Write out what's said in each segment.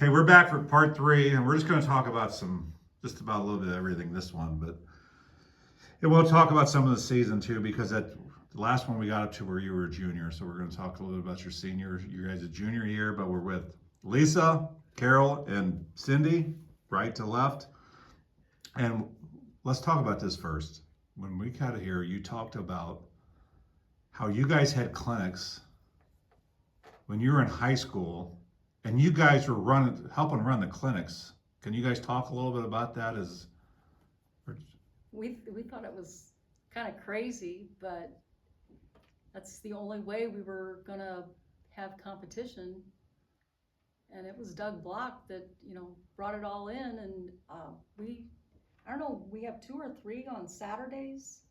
Okay, we're back for part 3, and we're just going to talk about just about a little bit of everything this one, but and we'll talk about some of the season too, because the last one we got up to where you were a junior, so we're going to talk a little bit about your guys' junior year, but we're with Lisa, Carol, and Cindy, right to left. And let's talk about this first. When we got here, you talked about how you guys had clinics when you were in high school, and you guys were helping run the clinics. Can you guys talk a little bit about that? We thought it was kind of crazy, but that's the only way we were gonna have competition. And it was Doug Block that, brought it all in, and I don't know, we have 2 or 3 on Saturdays.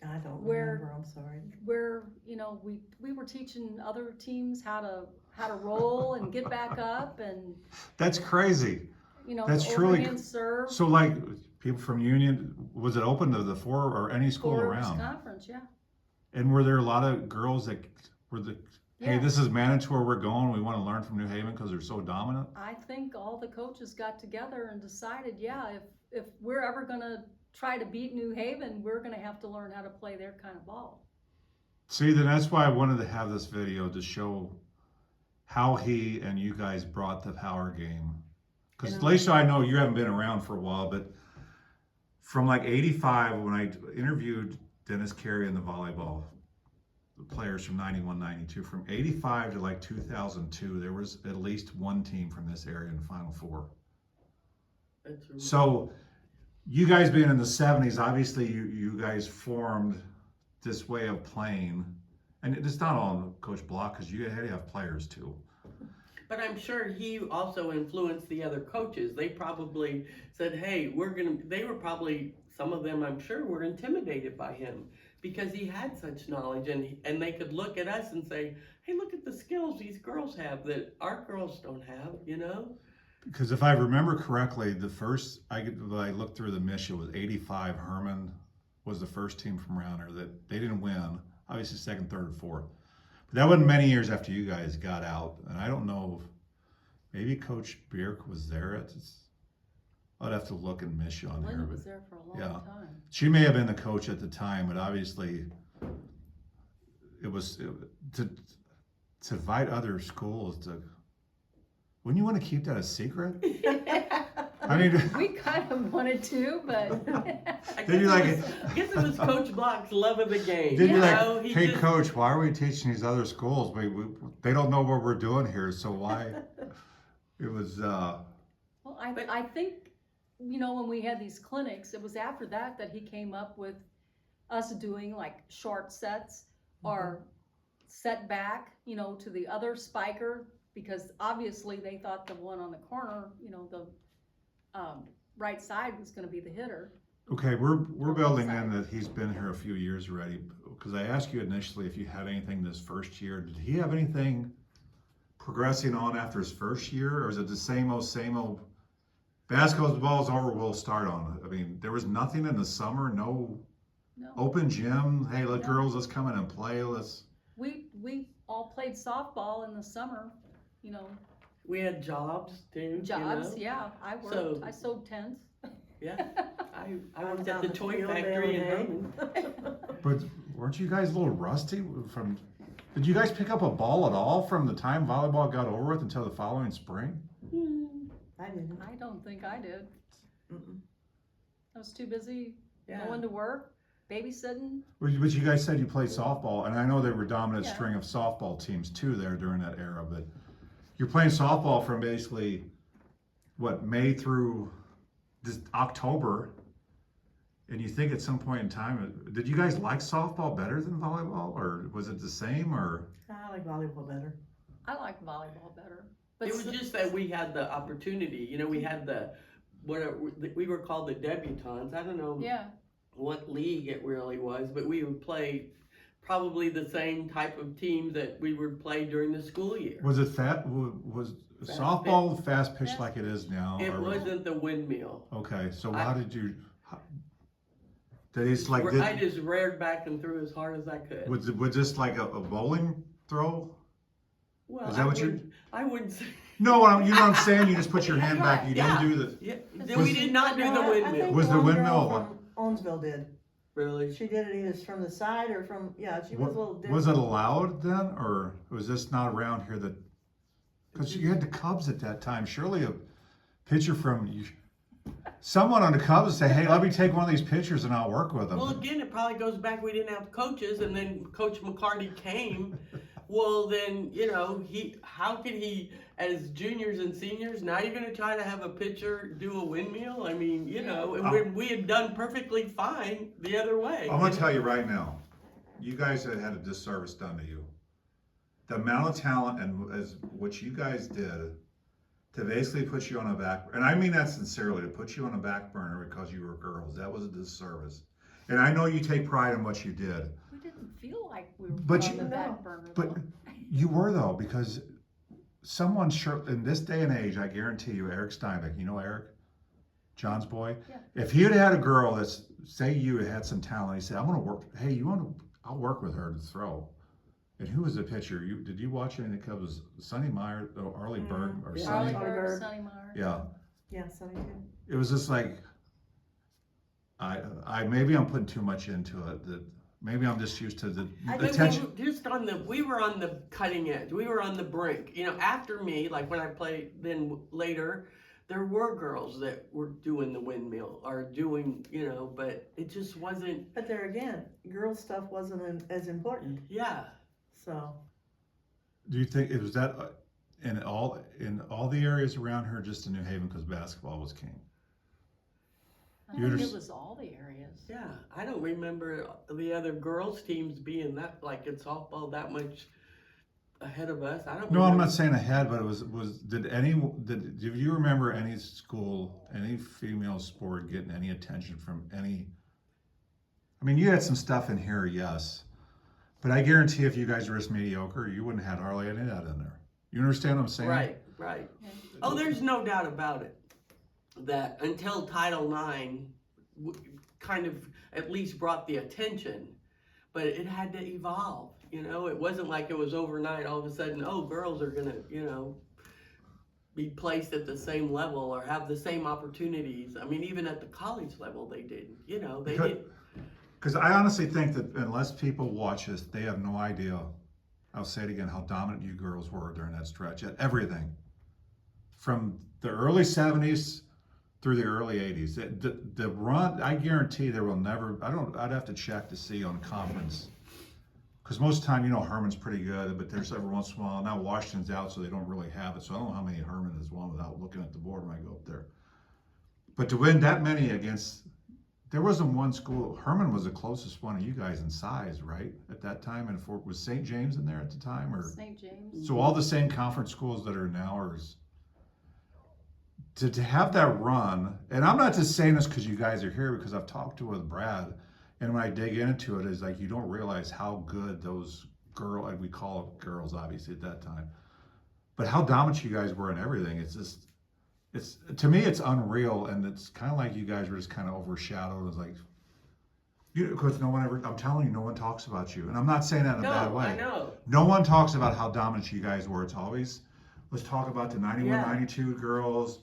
I don't remember, I'm sorry. Where, we were teaching other teams how to roll and get back up, and That's crazy. That's truly overhand serve. So, like, people from Union, was it open to the 4 or any school Forbes around? Conference, yeah. And were there a lot of girls that were hey, Yeah. this is Manitou, we're going, we want to learn from New Haven because they're so dominant? I think all the coaches got together and decided, yeah, if we're ever gonna try to beat New Haven, we're gonna have to learn how to play their kind of ball. See, then that's why I wanted to have this video to show how he and you guys brought the power game. Because Laisha, I know you haven't been around for a while, but from like 85, when I interviewed Dennis Carey and the volleyball players from 91, 92, from 85 to like 2002, there was at least one team from this area in the Final Four. So you guys being in the 70s, obviously you guys formed this way of playing. And it's not all Coach Block, because you had to have players too. But I'm sure he also influenced the other coaches. They probably said, hey, they were probably, some of them I'm sure were intimidated by him because he had such knowledge, and they could look at us and say, hey, look at the skills these girls have that our girls don't have, Because if I remember correctly, the first, I looked through the mission, was 85. Herman was the first team from around there that they didn't win, obviously second, third, and fourth. But that wasn't many years after you guys got out. And I don't know if maybe Coach Bierk was there. I'd have to look and miss you on here. Linda was there for a long time. She may have been the coach at the time, but obviously it was to invite other schools to. Wouldn't you want to keep that a secret? I mean, we kind of wanted to, but I it guess it was Coach Block's love of the game. Did you hey coach, why are we teaching these other schools? They don't know what we're doing here, so why? It was. Well, I think, when we had these clinics, it was after that he came up with us doing like short sets or set back, to the other spiker, because obviously they thought the one on the corner, the right side was going to be the hitter. Okay, we're building in that he's been here a few years already, because I asked you initially if you had anything this first year. Did he have anything progressing on after his first year, or is it the same old basketball's over, we'll start on it? I mean, there was nothing in the summer, no open gym, hey, girls, let's come in and play, We all played softball in the summer, We had jobs too. Yeah, I worked, I sewed tents. Yeah, I worked at the toy factory in Herman. But weren't you guys a little rusty did you guys pick up a ball at all from the time volleyball got over with until the following spring? I didn't. I don't think I did. I was too busy Yeah. going to work, babysitting. But you guys said you played softball, and I know there were dominant string of softball teams too there during that era, but you're playing softball from basically, May through October, and you think at some point in time, did you guys like softball better than volleyball, or was it the same, or? I like volleyball better. I like volleyball better. But It was just that we had the opportunity, we had we were called the debutantes. I don't know what league it really was, but we would play probably the same type of team that we would play during the school year. Was it was softball fast pitch like it is now? It wasn't the windmill. Okay, so I just reared back and threw as hard as I could. Was this like a bowling throw? Well, Is that what I wouldn't say No, you know what I'm saying? You just put your hand back. You Yeah. didn't do the. Yeah, Was- we did not do the No, I windmill. think Was the one windmill girl one? from Owensville did. Really? She did it either from the side or from, yeah, she was a little different. Was it allowed then, or was this not around here that? Because you had the Cubs at that time. Surely a pitcher from you, someone on the Cubs say, "Hey, let me take one of these pitchers and I'll work with them." Well, again, it probably goes back. We didn't have coaches, and then Coach McCarty came. Well, then how could he, as juniors and seniors, now you're going to try to have a pitcher do a windmill? I mean, and we had done perfectly fine the other way. I'm gonna tell you right now, you guys had a disservice done to you. The amount of talent and as what you guys did to basically put you on a back, and I mean that sincerely, to put you on a back burner because you were girls, that was a disservice. And I know you take pride in what you did, We didn't feel like we were But on you- the back burner. but though. you were though, because someone sure in this day and age, I guarantee you, Eric Steinbeck, you know Eric, John's boy. Yeah. If he had had a girl that's say you had some talent, he said, "I'm gonna work. Hey, I'll work with her to throw." And who was the pitcher? Did you watch any of the Cubs? Was Sonny Meyer or Arlie Berg or Yeah. Sonny? Arlie Bird, Bird. Sonny Meyer. Yeah, Yeah, Sonny did. it was just like I maybe I'm putting too much into it. That maybe I'm just used to the I But attention. we were on the cutting edge. We were on the brink. After me, like when I played, then later, there were girls that were doing the windmill or doing, but it just wasn't. But there again, girl stuff wasn't as important, Yeah. so. Do you think it was that in all the areas around her, just in New Haven, because basketball was king? I You think it underst- was all the areas. Yeah, I don't remember the other girls' teams being that, like in softball, that much ahead of us. I don't. No, I'm remember. not saying ahead, but it was do you remember any school, any female sport getting any attention from any? I mean, you had some stuff in here, yes, but I guarantee if you guys were just mediocre, you wouldn't have had hardly any of that in there. You understand what I'm saying? Right. Yeah. Oh, there's no doubt about it. That until Title IX kind of at least brought the attention, but it had to evolve. It wasn't like it was overnight. All of a sudden, girls are gonna, be placed at the same level or have the same opportunities. I mean, even at the college level, they didn't. They did. Because I honestly think that unless people watch this, they have no idea. I'll say it again, how dominant you girls were during that stretch at everything, from the early '70s through the early '80s. The run, I guarantee there will never. I'd have to check to see on conference. Because most of the time, Herman's pretty good, but there's every once in a while. Now Washington's out, so they don't really have it. So I don't know how many Herman has won without looking at the board when I go up there. But to win that many against, there wasn't one school. Herman was the closest one of you guys in size, right? At that time, and was St. James in there at the time, or St. James. so all the same conference schools that are now are. To have that run, and I'm not just saying this because you guys are here, because I've talked to with Brad. And when I dig into it, it's like you don't realize how good those we call it girls, obviously at that time, but how dominant you guys were in everything. It's to me, it's unreal, and it's kind of like you guys were just kind of overshadowed. It's like, because I'm telling you, no one talks about you, and I'm not saying that in a bad way. I know. No one talks about how dominant you guys were. It's always, let's talk about the 91, Yeah. 92 girls.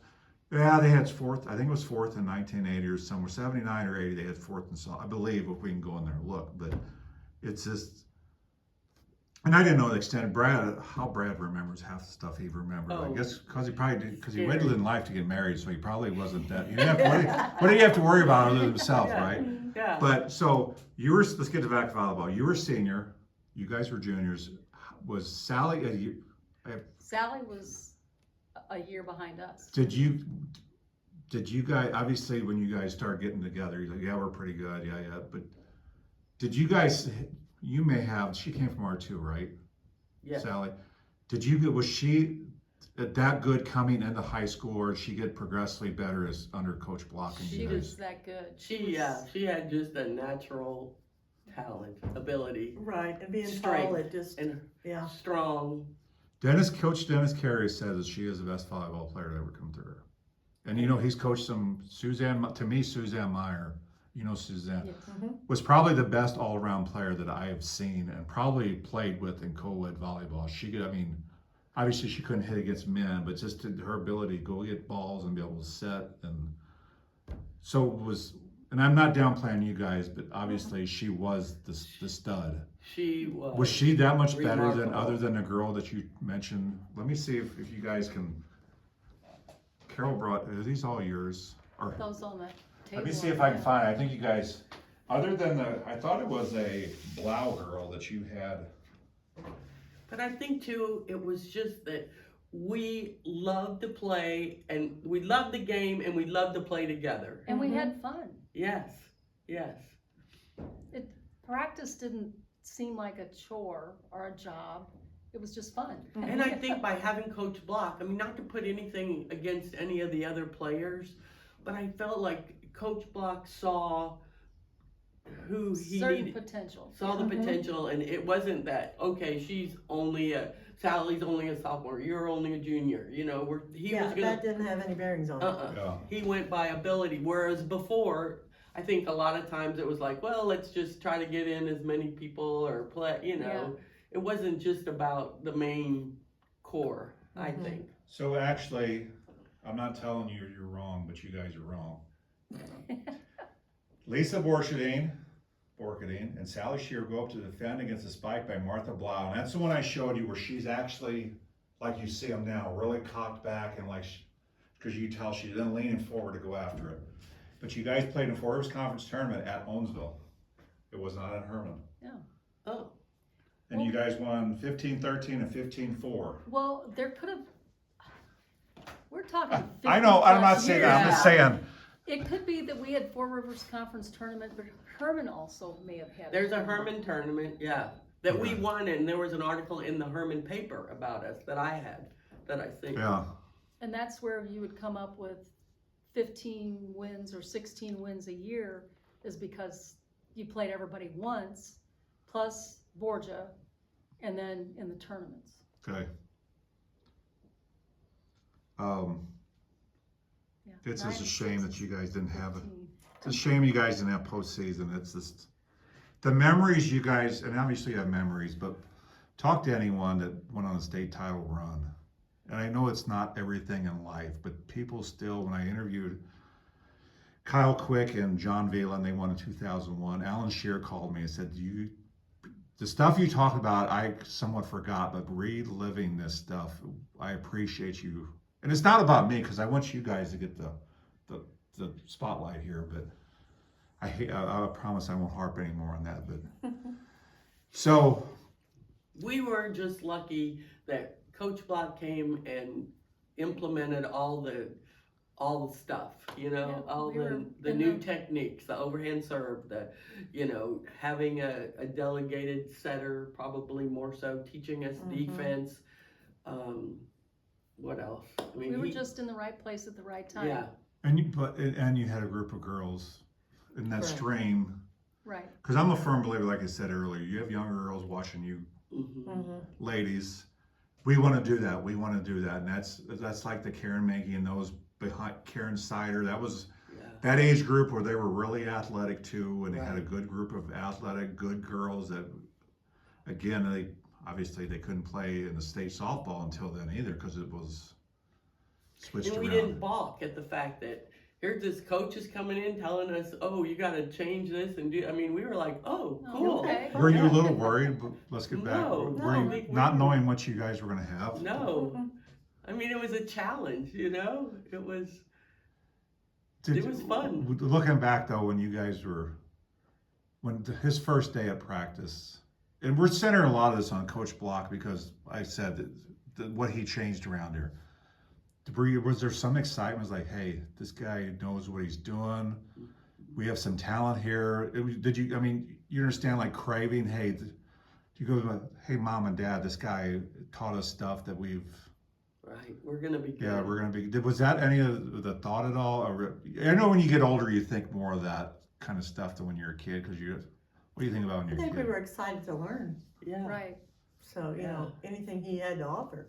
Yeah, they had fourth. I think it was fourth in 1980 or somewhere, 79 or 80. They had fourth and so I believe, if we can go in there and look. But it's just, and I didn't know the extent. How Brad remembers half the stuff he remembered. I Oh. guess because he probably did, because he Scary. waited in life to get married, so he probably wasn't that. You didn't have to worry, what do you have to worry about other than himself, Yeah. right? Yeah. But so let's get to back to volleyball. You were senior. You guys were juniors. Was Sally? Sally was a year behind us. Did you guys, obviously when you guys started getting together, you're like, yeah, we're pretty good, yeah, but did you guys, she came from R2, right? Yeah. Sally, was she that good coming into high school, or did she get progressively better as under Coach Block and She you was guys? that good. She had just a natural talent, ability, Right, and being Strength. tall, it just, and yeah. strong. Coach Dennis Carey says that she is the best volleyball player to ever come through her. And he's coached Suzanne Meyer, Suzanne, Yes. was probably the best all-around player that I have seen and probably played with in co-ed volleyball. obviously she couldn't hit against men, but just her ability to go get balls and be able to set, and so was. And I'm not downplaying you guys, but obviously she was the stud. She was. Was she that much better than remarkable. other than the girl that you mentioned? Let me see if you guys can. Carol brought. Are these all yours? Or Those on the table. let me see if I can find. I think you guys. Other than I thought it was a Blau girl that you had. But I think too, it was just that we loved to play, and we loved the game, and we loved to play together. And we had fun. Yes, yes. Practice didn't seem like a chore or a job. It was just fun. And I think by having Coach Block, I mean, not to put anything against any of the other players, but I felt like Coach Block saw who he Certain needed, potential. saw the potential, and it wasn't that, okay, Sally's only a sophomore, you're only a junior, you know, he Yeah, was gonna, that didn't have any bearings on it. Yeah. he went by ability, whereas before, I think a lot of times it was like, well, let's just try to get in as many people or play, you know. It wasn't just about the main core, I think. So actually, I'm not telling you you're wrong, but you guys are wrong. Lisa Borcherding and Sally Shear go up to defend against a spike by Martha Blau. And that's the one I showed you where she's actually, like you see them now, really cocked back and like, because you tell she's then leaning forward to go after it. But you guys played in a Four Rivers Conference tournament at Owensville. It was not at Herman. Yeah. Oh, And you guys won 15-13 and 15-4. Well, there could have, we're talking 50 I know, I'm not plus saying years that, I'm just now. saying. It could be that we had Four Rivers Conference tournament, but Herman also may have had. there's a Herman tournament, yeah, that we Okay. won, and there was an article in the Herman paper about us that I think. Yeah. And that's where you would come up with 15 wins or 16 wins a year, is because you played everybody once, plus Borgia, and then in the tournaments. Okay. Yeah, It's just a 9, shame 6, that you guys didn't have it. 15. It's a shame you guys didn't have postseason. It's just the memories you guys, and obviously you have memories, but talk to anyone that went on a state title run. And I know it's not everything in life, but people still, when I interviewed Kyle Quick and John Vela, they won in 2001, Alan Shear called me and said, the stuff you talk about, I somewhat forgot, but reliving this stuff, I appreciate you. And it's not about me, because I want you guys to get the spotlight here, but I promise I won't harp anymore on that. But so We were just lucky that Coach Block came and implemented all the stuff, you know, Yeah, all we were the in new the- techniques, the overhand serve, having a delegated setter, probably more so, teaching us defense. What else? I mean, We were just in the right place at the right time. yeah, and you had a group of girls in that Correct. stream. Right. Because I'm a firm believer, like I said earlier, you have younger girls watching you, ladies. We want to do that. We want to do that, and that's like the Karen Maggie and those behind Karen Sider. That was yeah. that age group where they were really athletic too, and they had a Right. good group of athletic, good girls that, again, they couldn't play in the state softball until then either, because it was switched And we around. didn't balk at the fact that here's this coach is coming in telling us, oh, you got to change this and do. I mean, we were like, oh, Oh, cool. okay. Were you a little worried? But let's get back. No, Were you no. not knowing what you guys were going to have? No, I mean, it was a challenge. You know, it was fun. Looking back though, when his first day at practice, and we're centering a lot of this on Coach Block because I said that what he changed around here. Was there some excitement? It was like, hey, this guy knows what he's doing. We have some talent here. You understand, like craving, hey, you go, hey, mom and dad, this guy taught us stuff that we've, Right, we're gonna be good. yeah, we're going to be, was that any of the thought at all? Or, I know when you get older, you think more of that kind of stuff than when you're a kid, because what do you think about when I you're a think kid? we were excited to learn, Yeah. Right. so, you know, anything he had to offer.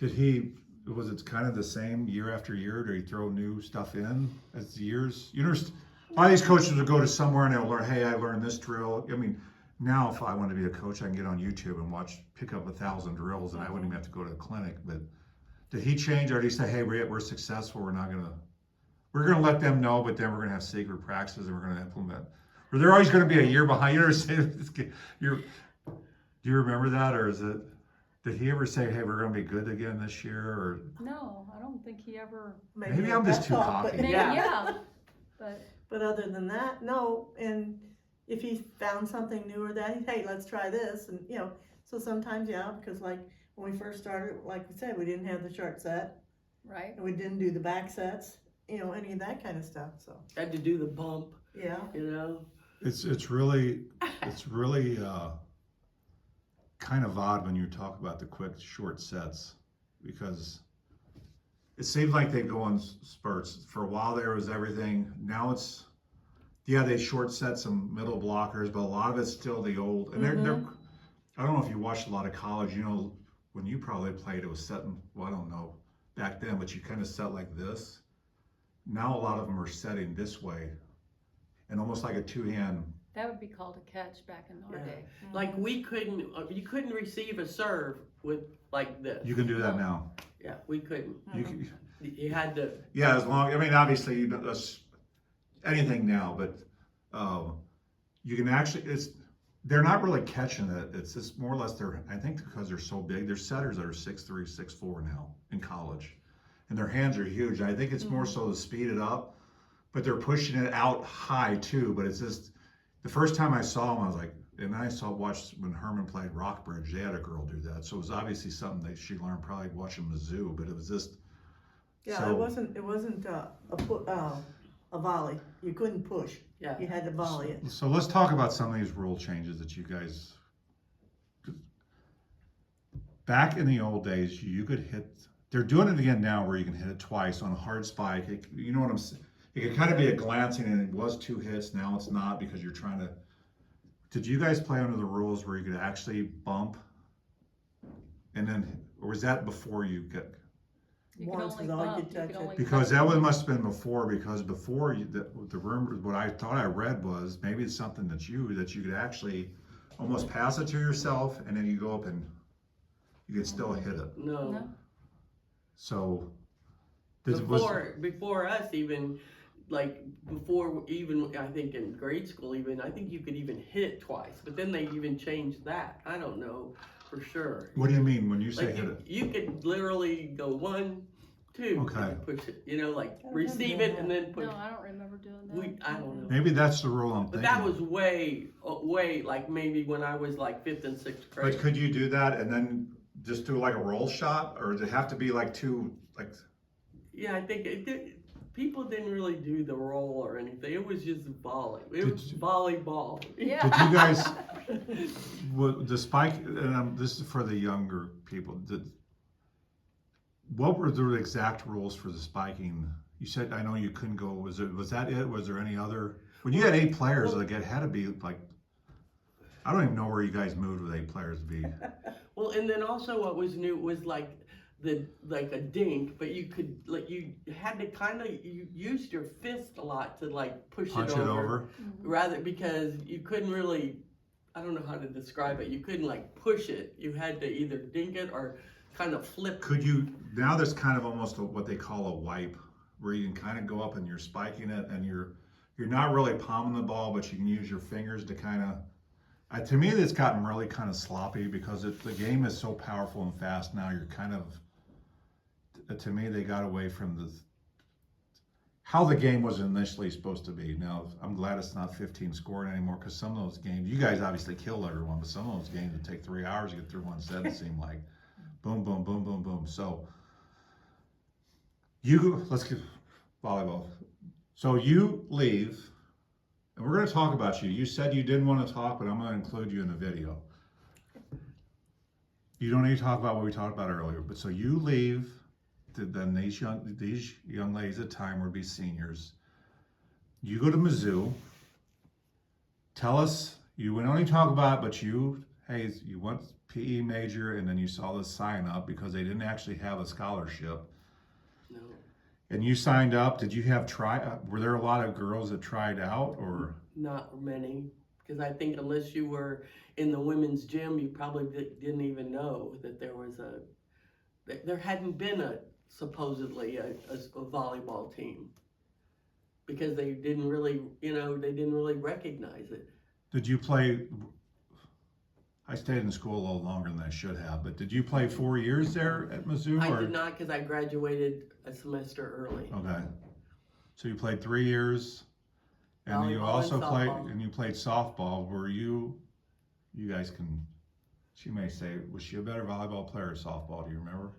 Was it kind of the same year after year? Did he throw new stuff in as the years? A lot of these coaches will go to somewhere and they'll learn, hey, I learned this drill. I mean, now if I want to be a coach, I can get on YouTube and pick up 1,000 drills, and I wouldn't even have to go to a clinic. But did he change, or did he say, hey, we're successful, we're gonna let them know, but then we're gonna have secret practices and we're gonna implement? Or they're always gonna be a year behind? You ever say, do you remember that, or did he ever say, hey, we're gonna be good again this year? Or No, I don't think he ever, maybe I'm just too cocky. maybe, Yeah. yeah, But other than that, no, and if he found something new or that, hey, let's try this, and, so sometimes, yeah, because like, when we first started, like we said, we didn't have the short set, right? and we didn't do the back sets, any of that kind of stuff, so, Had to do the bump, yeah. It's really kind of odd when you talk about the quick short sets, because it seems like they go in spurts. For a while there was everything. Now it's, yeah, they short set some middle blockers, but a lot of it's still the old. And they're I don't know if you watched a lot of college, when you probably played, it was setting, well, I don't know back then, but you kind of set like this. Now a lot of them are setting this way, and almost like a two-hand. That would be called a catch back in our Yeah. day. Like you couldn't receive a serve with like this. You can do that now. Yeah, we couldn't. You can, You had to. yeah, as long, obviously that's anything now, but you can actually, they're not really catching it. It's just more or less I think because they're so big, there's setters that are 6'3", 6'4" now in college, and their hands are huge. I think it's more so to speed it up, but they're pushing it out high too. But it's just, the first time I saw them, I was like, and I watched when Herman played Rockbridge, they had a girl do that. So it was obviously something that she learned probably watching Mizzou, but it was just. Yeah, So- it wasn't a volley, you couldn't push, Yeah. you had to volley it. So let's talk about some of these rule changes that you guys. Back in the old days, you could hit. They're doing it again now, where you can hit it twice on a hard spike. You know what I'm saying? It could kind of be a glancing, and it was 2 hits. Now it's not, because you're trying to. Did you guys play under the rules where you could actually bump, and then, or was that before you get? You can Once only is all you bump, could touch it. Because that must have been before. Because before the rumor, what I thought I read was maybe it's something that you could actually almost pass it to yourself, and then you go up and you can still hit it. No. So Before us even, I think in grade school even, I think you could even hit it twice, but then they even changed that. I don't know for sure. what do you mean when you say Like hit it? you could literally go 1, 2, Okay. and push it, like I receive remember it and then push. No, I don't remember doing that. I don't know. Maybe that's the rule I'm But thinking. that was way, like maybe when I was like 5th and 6th grade. But could you do that and then just do like a roll shot, or does it have to be like two, like? Yeah, I think people didn't really do the roll or anything. It was just volley. It Did was you- volleyball. Yeah. Did you guys? The spike, and this is for the younger people. What were the exact rules for the spiking? You said, I know you couldn't go. Was that it? Was there any other? When you had 8 players, like it had to be like. I don't even know where you guys moved with 8 players to be. Well, and then also what was new was like a dink, but you could you had to kind of you used your fist a lot to like push Punch it over, Mm-hmm. rather because you couldn't really. I don't know how to describe it. You couldn't like push it. You had to either dink it or kind of flip. Could you, now there's kind of almost what they call a wipe, where you can kind of go up and you're spiking it, and you're not really palming the ball, but you can use your fingers to kind of, to me it's gotten really kind of sloppy, because the game is so powerful and fast now. You're kind of, to me they got away from how the game was initially supposed to be. Now, I'm glad it's not 15 scoring anymore, because some of those games, you guys obviously killed everyone, but some of those games would take 3 hours to get through one set, it seemed like. Boom, boom, boom, boom, boom. So, let's get volleyball. So you leave, and we're going to talk about you. You said you didn't want to talk, but I'm going to include you in the video. You don't need to talk about what we talked about earlier, but so you leave. Then these young ladies at the time would be seniors. You go to Mizzou. Tell us, you would only talk about, but you went PE major, and then you saw the sign up because they didn't actually have a scholarship. No. And you signed up. Did you have were there a lot of girls that tried out, or? Not many, Because I think unless you were in the women's gym, you probably didn't even know that there hadn't been supposedly a volleyball team. Because they didn't really recognize it. Did you play? I stayed in school a little longer than I should have, but did you play 4 years there at Mizzou? I did not, because I graduated a semester early. Okay. So you played 3 years, and you Volleyball also and played, softball. and you played softball. Were you guys can, she may say, was she a better volleyball player or softball? Do you remember?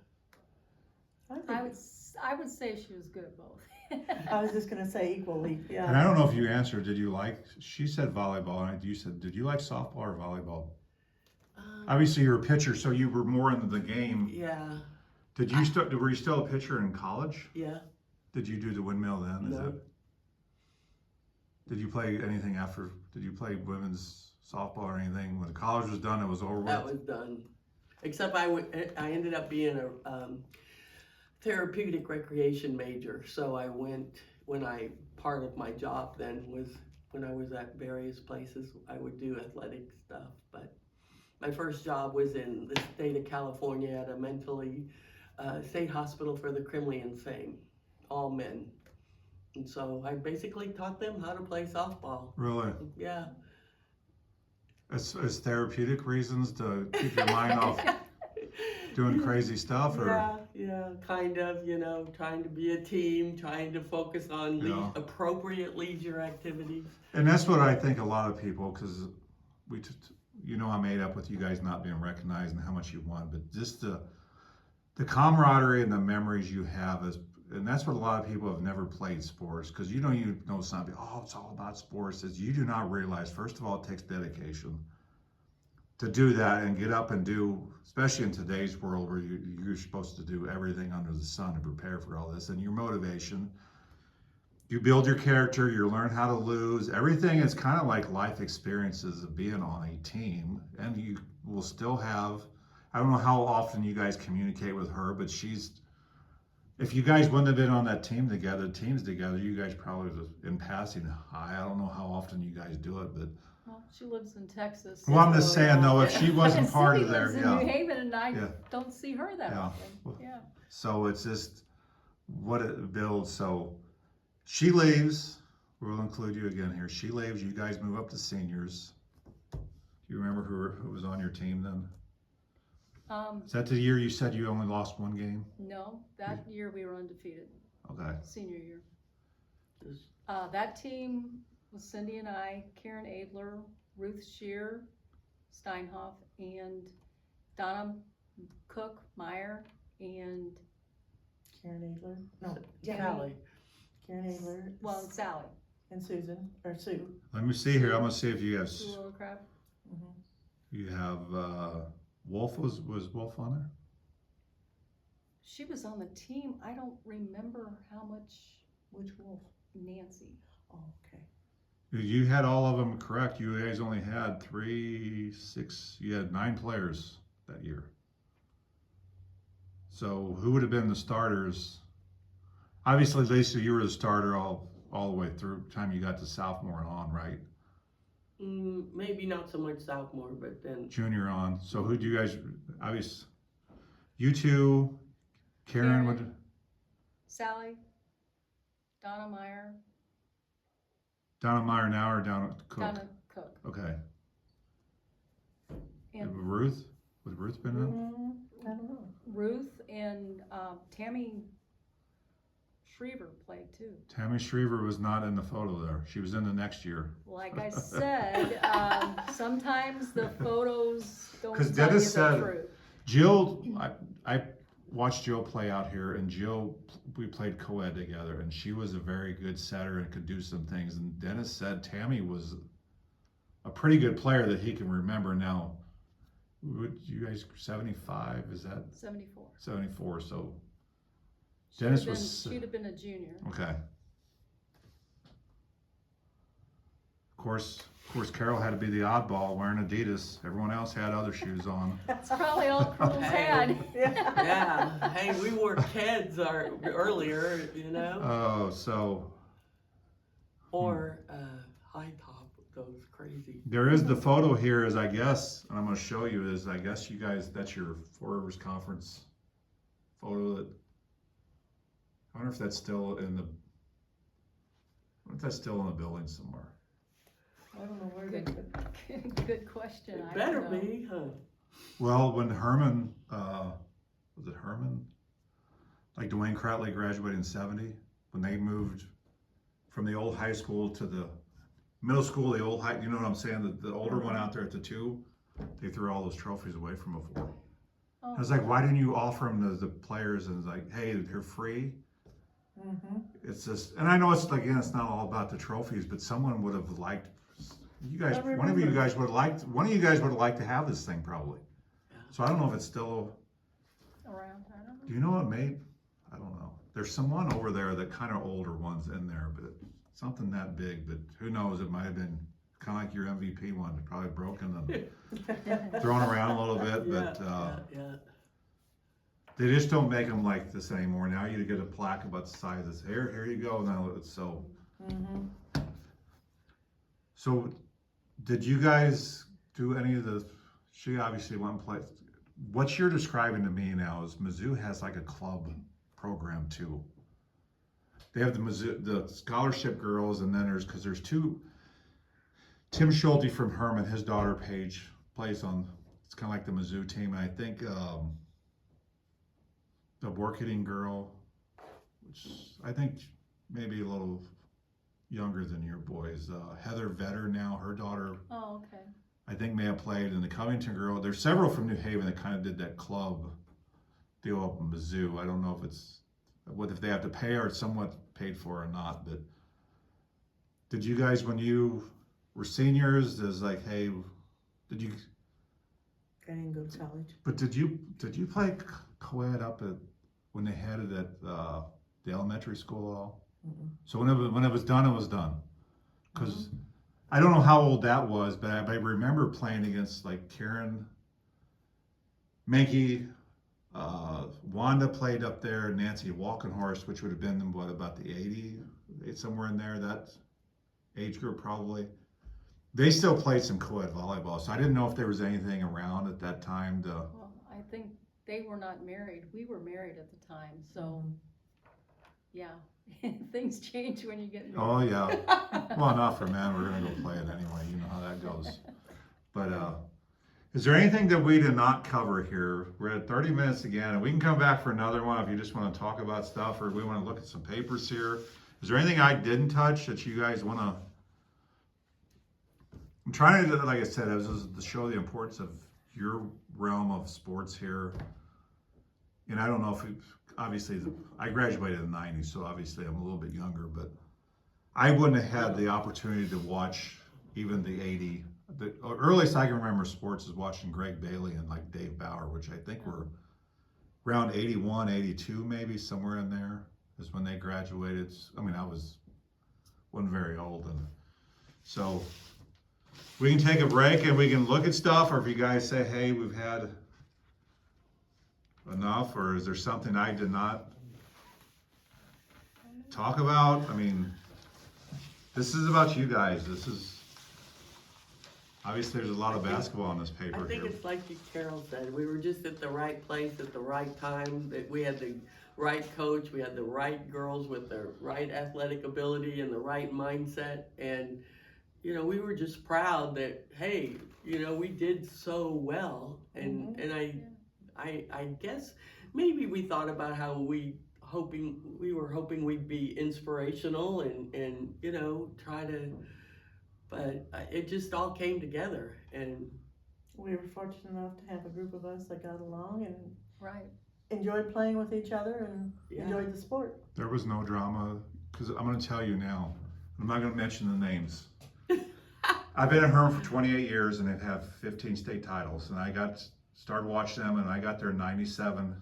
I would say she was good at both. I was just gonna say equally, And yeah. I don't know if you answered, she said volleyball, and you said, did you like softball or volleyball? Obviously, you're a pitcher, so you were more into the game. Yeah, Were you still a pitcher in college? yeah. Did you do the windmill then? No. Did you play anything after? Did you play women's softball or anything? When college was done, it was over with? That was done. Except I ended up being a therapeutic recreation major. So I went, part of my job then was, when I was at various places, I would do athletic stuff. But my first job was in the state of California at a state hospital for the criminally insane, all men. And so I basically taught them how to play softball. Really? Yeah. As therapeutic reasons to keep your mind off doing crazy stuff, or Yeah, kind of, trying to be a team, trying to focus on Yeah. appropriate leisure activities. And that's what I think a lot of people, because I made up with you guys not being recognized and how much you won, but just the camaraderie and the memories you have and that's what a lot of people have never played sports, because something, it's all about sports. You do not realize, first of all, it takes dedication to do that and get up and do, especially in today's world where you're supposed to do everything under the sun to prepare for all this, and your motivation. You build your character, you learn how to lose. Everything is kind of like life experiences of being on a team, and you will still have, I don't know how often you guys communicate with her, but if you guys wouldn't have been on that teams together, you guys probably was in passing. I don't know how often you guys do it, but. Well, she lives in Texas. Well, I'm just so, saying though, if she wasn't and part Cindy of there, lives in yeah. New Haven, and I Yeah. don't see her that Yeah. often. Yeah. So it's just what it builds. So she leaves. We'll include you again here. She leaves. You guys move up to seniors. Do you remember who was on your team then? Is that the year you said you only lost one game? No, that year we were undefeated, Okay. senior year. That team was Cindy and I, Karen Adler, Ruth Shear, Steinhoff, and Donna Cook, Meyer, and, Karen Adler, no, Sally. Karen Adler, Sally. and Susan, or Sue. Let me see here. I'm gonna see if you have. Sue Lillicrap. Mhm. You have Wolf. Was Wolf on there? She was on the team. I don't remember how much. Which wolf? Nancy. Oh, okay. You had all of them correct. You guys only had 3, 6. You had 9 players that year. So who would have been the starters? Obviously, Lisa, you were the starter all the way through the time you got to sophomore and on, right? Maybe not so much sophomore, but then Junior on. So who do you guys? Obviously, you two, Karen would. Sally. Donna Meyer. Donna Meyer now or Donna Cook? Donna Cook. Okay. And Ruth? Would Ruth been in? I don't know. Ruth and Tammy Shriver played too. Tammy Shriver was not in the photo there. She was in the next year. Like I said, sometimes the photos don't 'Cause tell you Dennis the said- truth. Jill, I watched Jill play out here, and Jill, we played co-ed together, and she was a very good setter and could do some things. And Dennis said Tammy was a pretty good player that he can remember now. Would you guys 75? Is that 74. 74? So She'd Dennis have been- was- She'd have been a junior. okay. Of course, Carol had to be the oddball wearing Adidas. Everyone else had other shoes on. That's probably all Cruz had. yeah. Hey, we wore Keds earlier, Oh, so or high top. goes crazy. There is the photo here is, I guess, and I'm gonna show you is, I guess you guys, that's your Four Rivers Conference photo that, I wonder if that's still in the, I wonder if that's still in the building somewhere. I don't know where Good. they put. Good question. It I better don't know. be, huh? Well, when Herman, was it Herman? Like Dwayne Cratley graduated in 70, when they moved from the old high school to the middle school, the old high, you know what I'm saying? The older one out there at the 2, they threw all those trophies away from before. Oh, I was like, why didn't you offer them to the players? And it's like, hey, they're free. Mm-hmm. It's just, and I know it's, again, it's not all about the trophies, but someone would have liked, you guys, I one of you remember. guys would have liked, one of you guys would have liked to have this thing probably. So I don't know if it's still, around, I don't know. do you know what made, I don't know. There's someone over there, that kind of older ones in there, but something that big, but who knows, it might have been kind of like your MVP one, probably broken and thrown around a little bit, but yeah. they just don't make them like this anymore. Now you get a plaque about the size of this. Here you go. Now it's so. Mm-hmm. So, did you guys do any of the? She obviously went and played. What you're describing to me now is Mizzou has like a club program too. They have the Mizzou, the scholarship girls, and then there's 2. Tim Schulte from Herman, his daughter Paige plays on. It's kind of like the Mizzou team. And I think the work-hitting girl, which I think maybe a little younger than your boys, Heather Vetter now, her daughter, Oh, okay. I think may have played in the Covington girl. There's several from New Haven that kind of did that club deal up in Mizzou. I don't know if it's, what if they have to pay or it's somewhat paid for or not, but did you guys, when you were seniors, is like, hey, did you, I didn't go to college. but did you play co-ed up at, when they had it at the elementary school at all? Mm-mm. So when it was done, it was done. Because I don't know how old that was, but I remember playing against like Karen, Mankey, Wanda played up there, Nancy Walkenhorst, which would have been what, about the 80, somewhere in there, that age group probably. They still played some co-ed volleyball, so I didn't know if there was anything around at that time to. Well, I think they were not married. We were married at the time, so yeah, things change when you get married. Oh yeah. Well, not for men. We're gonna go play it anyway. You know how that goes. But is there anything that we did not cover here? We're at 30 minutes again, and we can come back for another one if you just want to talk about stuff, or we want to look at some papers here. Is there anything I didn't touch that you guys want to? I'm trying to, like I said, this is to show the importance of your realm of sports here. And I don't know if obviously I graduated in the 90s, so obviously I'm a little bit younger, but I wouldn't have had the opportunity to watch even the 80. The earliest I can remember sports is watching Greg Bailey and like Dave Bauer, which I think were around 81, 82, maybe somewhere in there is when they graduated. I mean, wasn't very old. And so we can take a break and we can look at stuff, or if you guys say, hey, we've had enough, or is there something I did not talk about? I mean, this is about you guys. This is, obviously there's a lot of basketball on this paper I think here. it's like Carol said, we were just at the right place at the right time, that we had the right coach, we had the right girls with the right athletic ability and the right mindset, and you know, we were just proud that, hey, you know, we did so well, and I guess maybe we thought about how we were hoping we'd be inspirational and you know, try to, but it just all came together, and We were fortunate enough to have a group of us that got along and Right. enjoyed playing with each other and enjoyed the sport. There was no drama, because I'm going to tell you now, I'm not going to mention the names. I've been at Herman for 28 years and they've had 15 state titles, and I started watching them, and I got there in 97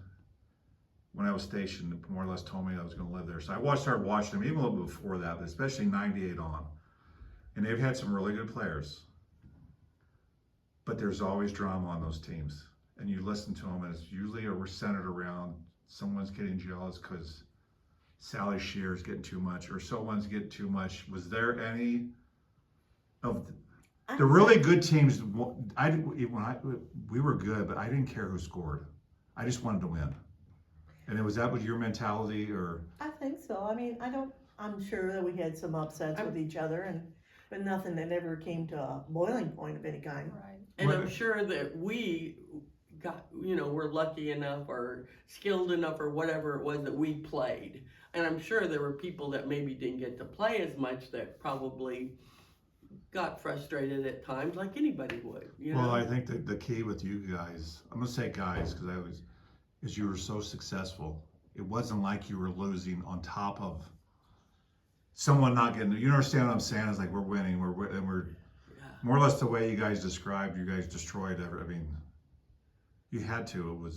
when I was stationed. More or less told me I was going to live there, so I started watching them even a little bit before that, but especially 98 on. And they've had some really good players, but there's always drama on those teams, and you listen to them, and it's usually we're centered around someone's getting jealous because Sally Shear's getting too much, or someone's getting too much. Was there any of The really good teams, we were good, but I didn't care who scored. I just wanted to win. And was that your mentality, or? I think so. I mean, I'm sure that we had some upsets with each other, but nothing that ever came to a boiling point of any kind. Right. And I'm sure that we got, we're lucky enough or skilled enough or whatever it was that we played. And I'm sure there were people that maybe didn't get to play as much that probably got frustrated at times like anybody would, Well, I think that the key with you guys, I'm gonna say guys, because is you were so successful. It wasn't like you were losing on top of someone not getting, you understand what I'm saying? It's like we're winning, and we're more or less the way you guys described, you guys destroyed I mean, you had to.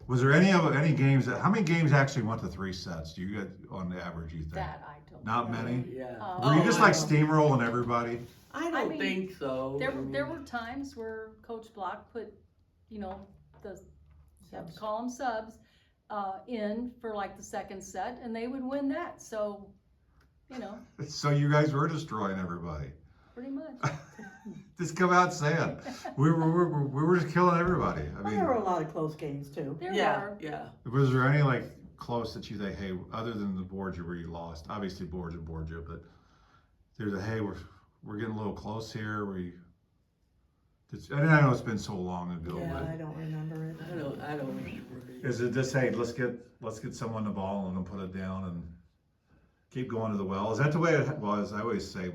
Was there any games how many games actually went to 3 sets? Do you get on the average, you think? That I don't Not know. many? Yeah. Were you just like I know. steamrolling everybody? I don't I mean, think so. There were times where Coach Block put, the, you have to call them subs, in for like the second set, and they would win that. So, So you guys were destroying everybody. pretty much. Just come out saying we were just killing everybody. I Well, mean, there were a lot of close games too. There Yeah, were. yeah. was there any like close that you think, hey, other than the boards where you lost, obviously boards and board you, but there's a hey, we're getting a little close here. And I know it's been so long ago, Yeah, but I don't remember it. I don't remember. is it just hey, let's get someone the ball and then put it down and keep going to the well? Is that the way it was? I always say if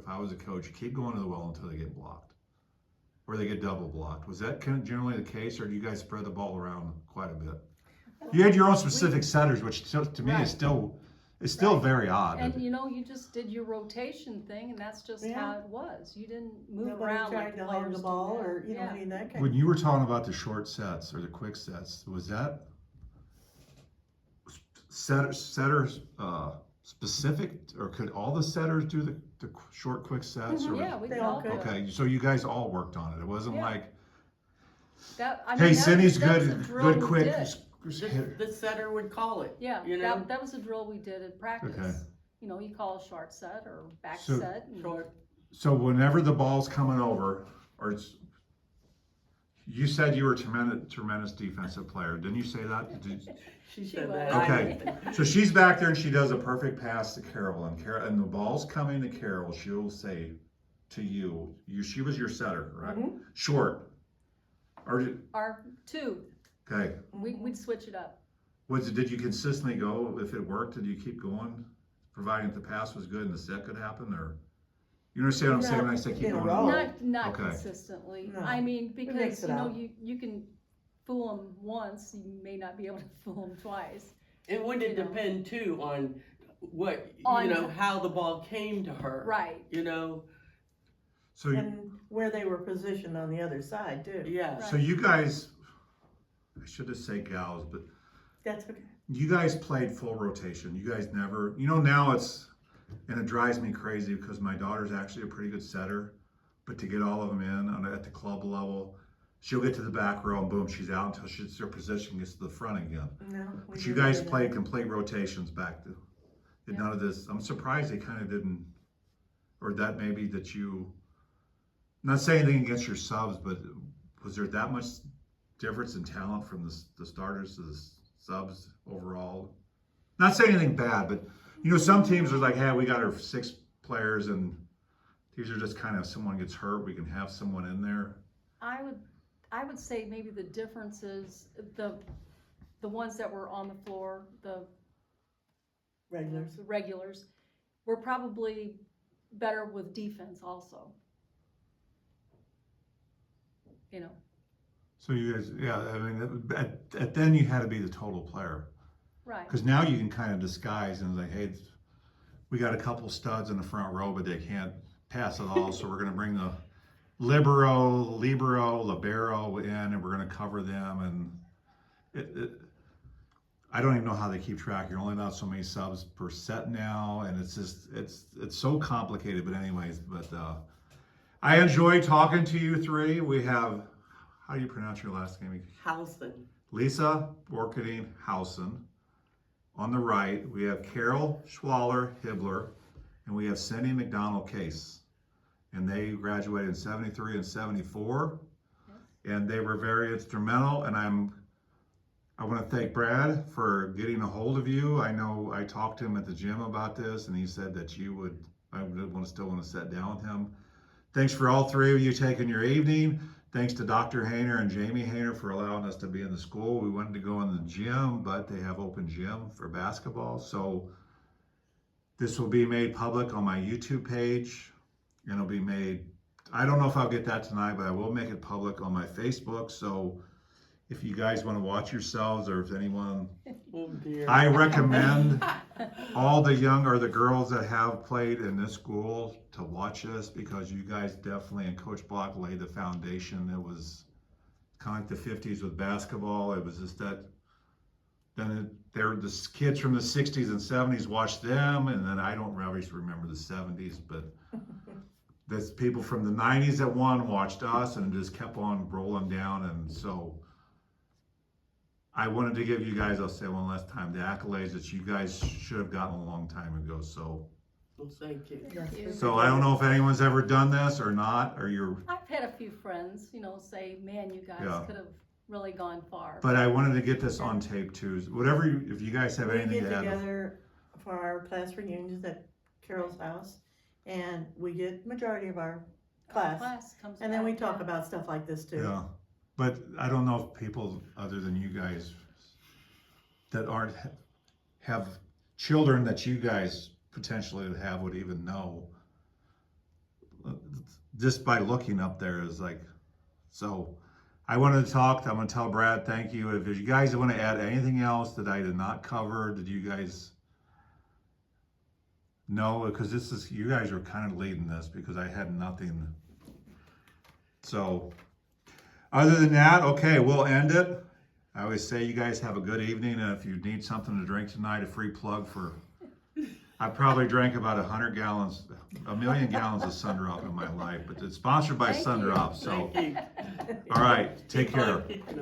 I was a coach, keep going to the well until they get blocked. Or they get double blocked. Was that generally the case, or do you guys spread the ball around quite a bit? You had your own specific setters, which to me is still very odd. And you just did your rotation thing, and that's just how it was. You didn't move Nobody around tried like to the hog players the do ball now. or Yeah. any of that kind. When you were talking about the short sets or the quick sets, was that setters specific, or could all the setters do the short quick sets? Or Yeah, we They could all all could. do it. okay, so you guys all worked on it. It wasn't Yeah. like, I hey, mean, Cindy's that was a good, drill good we quick. did. The setter would call it. Yeah, You know? that was a drill we did at practice. Okay. You call a short set or back So- set. And Short. So whenever the ball's coming over, you said you were a tremendous defensive player. Didn't you say that? She She said was. that. Okay. So she's back there and she does a perfect pass to Carol, and the ball's coming to Carol. She'll say to you, she was your setter, right? Mhm. Short. Our two, Okay. we'd switch it up. Did you consistently go? If it worked, did you keep going, providing that the pass was good and the set could happen, or you understand what I'm saying when I say keep In a going? row. Not Okay. consistently. No. I mean, mix because it out. you can fool them once, you may not be able to fool them twice. And wouldn't it You know. depend too on what, On- how the ball came to her. Right. So, And where they were positioned on the other side too. Yeah. so you guys, I should just say gals, but That's okay. you guys played full rotation. You guys never, now and it drives me crazy because my daughter's actually a pretty good setter, but to get all of them in at the club level, she'll get to the back row and boom, she's out until her position gets to the front again. No. we But you never guys did played that. complete rotations back to, did Yeah. none of this. I'm surprised they kind of didn't, or that maybe that you, not saying anything against your subs, but was there that much difference in talent from the starters to the subs overall? Not saying anything bad, but some teams are like, hey, we got our 6 players and these are just kind of, someone gets hurt, we can have someone in there. I would say maybe the difference is the ones that were on the floor, the Regulars. regulars, were probably better with defense also. So you guys, yeah, I mean, then you had to be the total player. Right. Because now you can kind of disguise and like, hey, we got a couple studs in the front row, but they can't pass it all. So we're going to bring the libero, in, and we're going to cover them. And I don't even know how they keep track. You're only allowed so many subs per set now, and it's just it's so complicated. But anyways, I enjoy talking to you 3. We have, how do you pronounce your last name? Housen. Lisa Borkadine Housen. On the right, we have Carol Schwaller Hibbler, and we have Cindy McDonald Case. and they graduated in 73 and 74. And they were very instrumental, and I want to thank Brad for getting a hold of you. I know I talked to him at the gym about this, and he said that I would still want to sit down with him. Thanks for all three of you taking your evening. Thanks to Dr. Hayner and Jamie Hayner for allowing us to be in the school. We wanted to go in the gym, but they have open gym for basketball. So this will be made public on my YouTube page, and it'll be made, I don't know if I'll get that tonight, but I will make it public on my Facebook. So if you guys want to watch yourselves, or if anyone, Oh dear. I recommend all the young or the girls that have played in this school to watch this, because you guys definitely, and Coach Block laid the foundation. It was kind of like the 50s with basketball. It was just that, then the kids from the 60s and 70s watched them, and then I don't obviously remember the 70s, but there's people from the 90s that won watched us, and it just kept on rolling down. And so I wanted to give you guys, I'll say one last time, the accolades that you guys should have gotten a long time ago. So Well, thank you. Thank you. so I don't know if anyone's ever done this or not, or you're, I've had a few friends, say, man, you guys Yeah. could have really gone far. but I wanted to get this on tape too. Whatever, if you guys have We anything get to add. together for our class reunions at Carol's house, and we get majority of our class, Comes and then we back, talk yeah. about stuff like this too. Yeah, but I don't know if people other than you guys that aren't, have children that you guys potentially have would even know. Just by looking up there is like, so I wanted to talk, I'm gonna tell Brad, thank you. If you guys want to add anything else that I did not cover, did you guys know? Because you guys are kind of leading this, because I had nothing. So other than that, okay, we'll end it. I always say you guys have a good evening, and if you need something to drink tonight, a free plug for, I probably drank about 100 gallons, 1,000,000 gallons of Sundrop in my life, but it's sponsored by Thank you. Sundrop, so, Thank you. all right, take Keep on care. kicking 'em.